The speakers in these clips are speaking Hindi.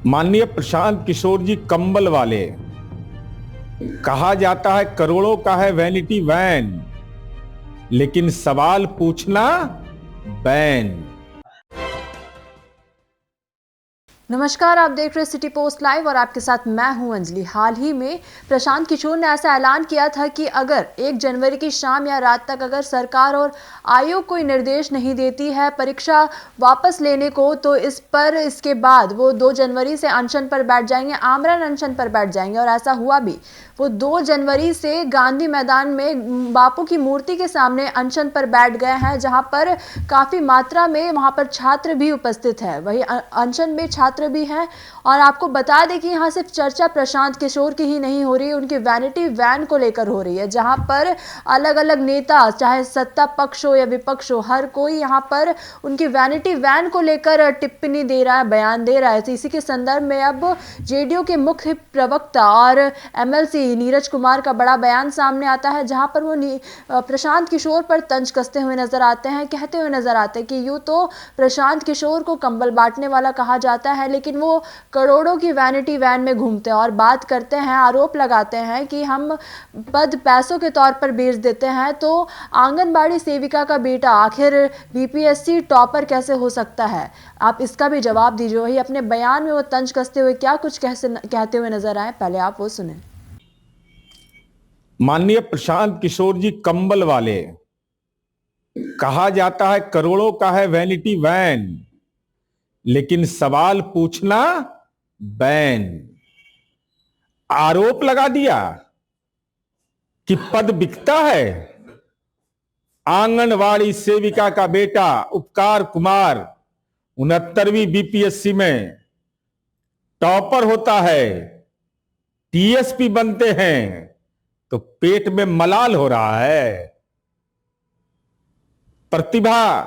माननीय प्रशांत किशोर जी कंबल वाले, कहा जाता है करोड़ों का है वैनिटी वैन, लेकिन सवाल पूछना बैन। नमस्कार, आप देख रहे सिटी पोस्ट लाइव और आपके साथ मैं हूं अंजलि। हाल ही में प्रशांत किशोर ने ऐसा ऐलान किया था कि अगर 1 जनवरी की शाम या रात तक अगर सरकार और आयोग कोई निर्देश नहीं देती है परीक्षा वापस लेने को, तो इसके बाद वो 2 जनवरी से अनशन पर बैठ जाएंगे, आमरण अनशन पर बैठ जाएंगे। और ऐसा हुआ भी। वो 2 जनवरी से गांधी मैदान में बापू की मूर्ति के सामने अनशन पर बैठ गए हैं, जहां पर काफ़ी मात्रा में वहां पर छात्र भी उपस्थित है। वही अनशन में छात्र भी हैं। और आपको बता दें कि यहाँ सिर्फ चर्चा प्रशांत किशोर की ही नहीं हो रही है, उनकी वैनिटी वैन को लेकर हो रही है, जहाँ पर अलग अलग नेता, चाहे सत्ता पक्ष हो या विपक्ष हो, हर कोई यहाँ पर उनकी वैनिटी वैन को लेकर टिप्पणी दे रहा है, बयान दे रहा है। तो इसी के संदर्भ में अब जेडीयू के मुख्य प्रवक्ता और एमएलसी नीरज कुमार का बड़ा बयान सामने आता है, जहाँ पर वो प्रशांत किशोर पर तंज कसते हुए नजर आते हैं, कहते हुए नजर आते हैं कि यूँ तो प्रशांत किशोर को कंबल बांटने वाला कहा जाता है, लेकिन वो करोड़ों की वैनिटी वैन में घूमते हैं और बात करते हैं, आरोप लगाते हैं कि हम पद पैसों के तौर पर बेच देते हैं। तो आंगनबाड़ी सेविका का बेटा आखिर बीपीएससी टॉपर कैसे हो सकता है? आप इसका भी जवाब दीजिए। वही अपने बयान में वो तंज कसते हुए क्या कुछ कहते हुए नजर आए, पहले आप वो सुने। माननीय प्रशांत किशोर जी कंबल वाले, कहा जाता है करोड़ों का है वैनिटी वैन, लेकिन सवाल पूछना बैन। आरोप लगा दिया कि पद बिकता है। आंगनवाड़ी सेविका का बेटा उपकार कुमार 69वीं बीपीएससी में टॉपर होता है, टीएसपी बनते हैं, तो पेट में मलाल हो रहा है। प्रतिभा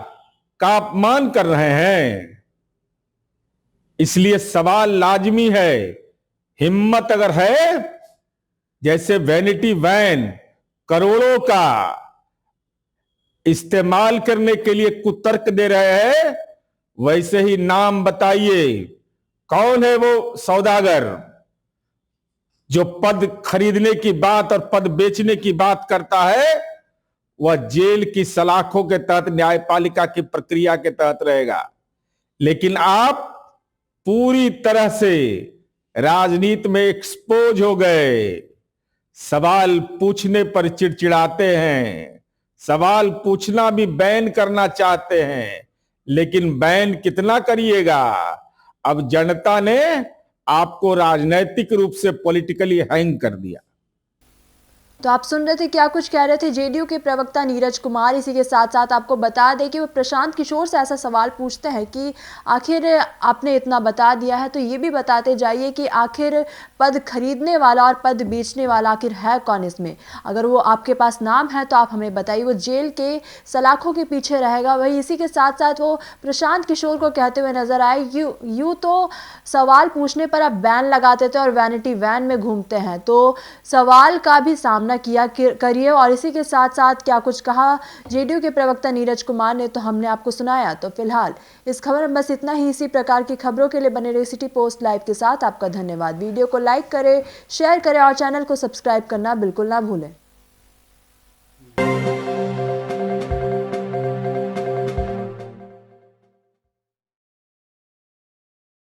का अपमान कर रहे हैं। इसलिए सवाल लाजमी है, हिम्मत अगर है, जैसे वैनिटी वैन करोड़ों का इस्तेमाल करने के लिए कुतर्क दे रहे हैं, वैसे ही नाम बताइए, कौन है वो सौदागर जो पद खरीदने की बात और पद बेचने की बात करता है? वह जेल की सलाखों के तहत, न्यायपालिका की प्रक्रिया के तहत रहेगा। लेकिन आप पूरी तरह से राजनीति में एक्सपोज हो गए। सवाल पूछने पर चिड़चिड़ाते हैं, सवाल पूछना भी बैन करना चाहते हैं, लेकिन बैन कितना करिएगा? अब जनता ने आपको राजनैतिक रूप से पॉलिटिकली हैंग कर दिया। तो आप सुन रहे थे क्या कुछ कह रहे थे जेडीयू के प्रवक्ता नीरज कुमार। इसी के साथ साथ आपको बता दें कि वो प्रशांत किशोर से ऐसा सवाल पूछते हैं कि आखिर आपने इतना बता दिया है तो ये भी बताते जाइए कि आखिर पद खरीदने वाला और पद बेचने वाला आखिर है कौन इसमें? अगर वो आपके पास नाम है तो आप हमें बताइए। वो जेल के सलाखों के पीछे रहेगा। वही इसी के साथ साथ वो प्रशांत किशोर को कहते हुए नजर आए, यूँ तो सवाल पूछने पर आप बैन लगाते थे और वैनिटी वैन में घूमते हैं, तो सवाल का भी सामना किया करिए। और इसी के साथ साथ क्या कुछ कहा जेडीयू के प्रवक्ता नीरज कुमार ने, तो हमने आपको सुनाया। तो फिलहाल इस खबर में बस इतना ही। इसी प्रकार की खबरों के लिए बने रहे सिटी पोस्ट लाइव के साथ। आपका धन्यवाद। वीडियो को लाइक करें, शेयर करें और चैनल को सब्सक्राइब करना बिल्कुल ना भूलें।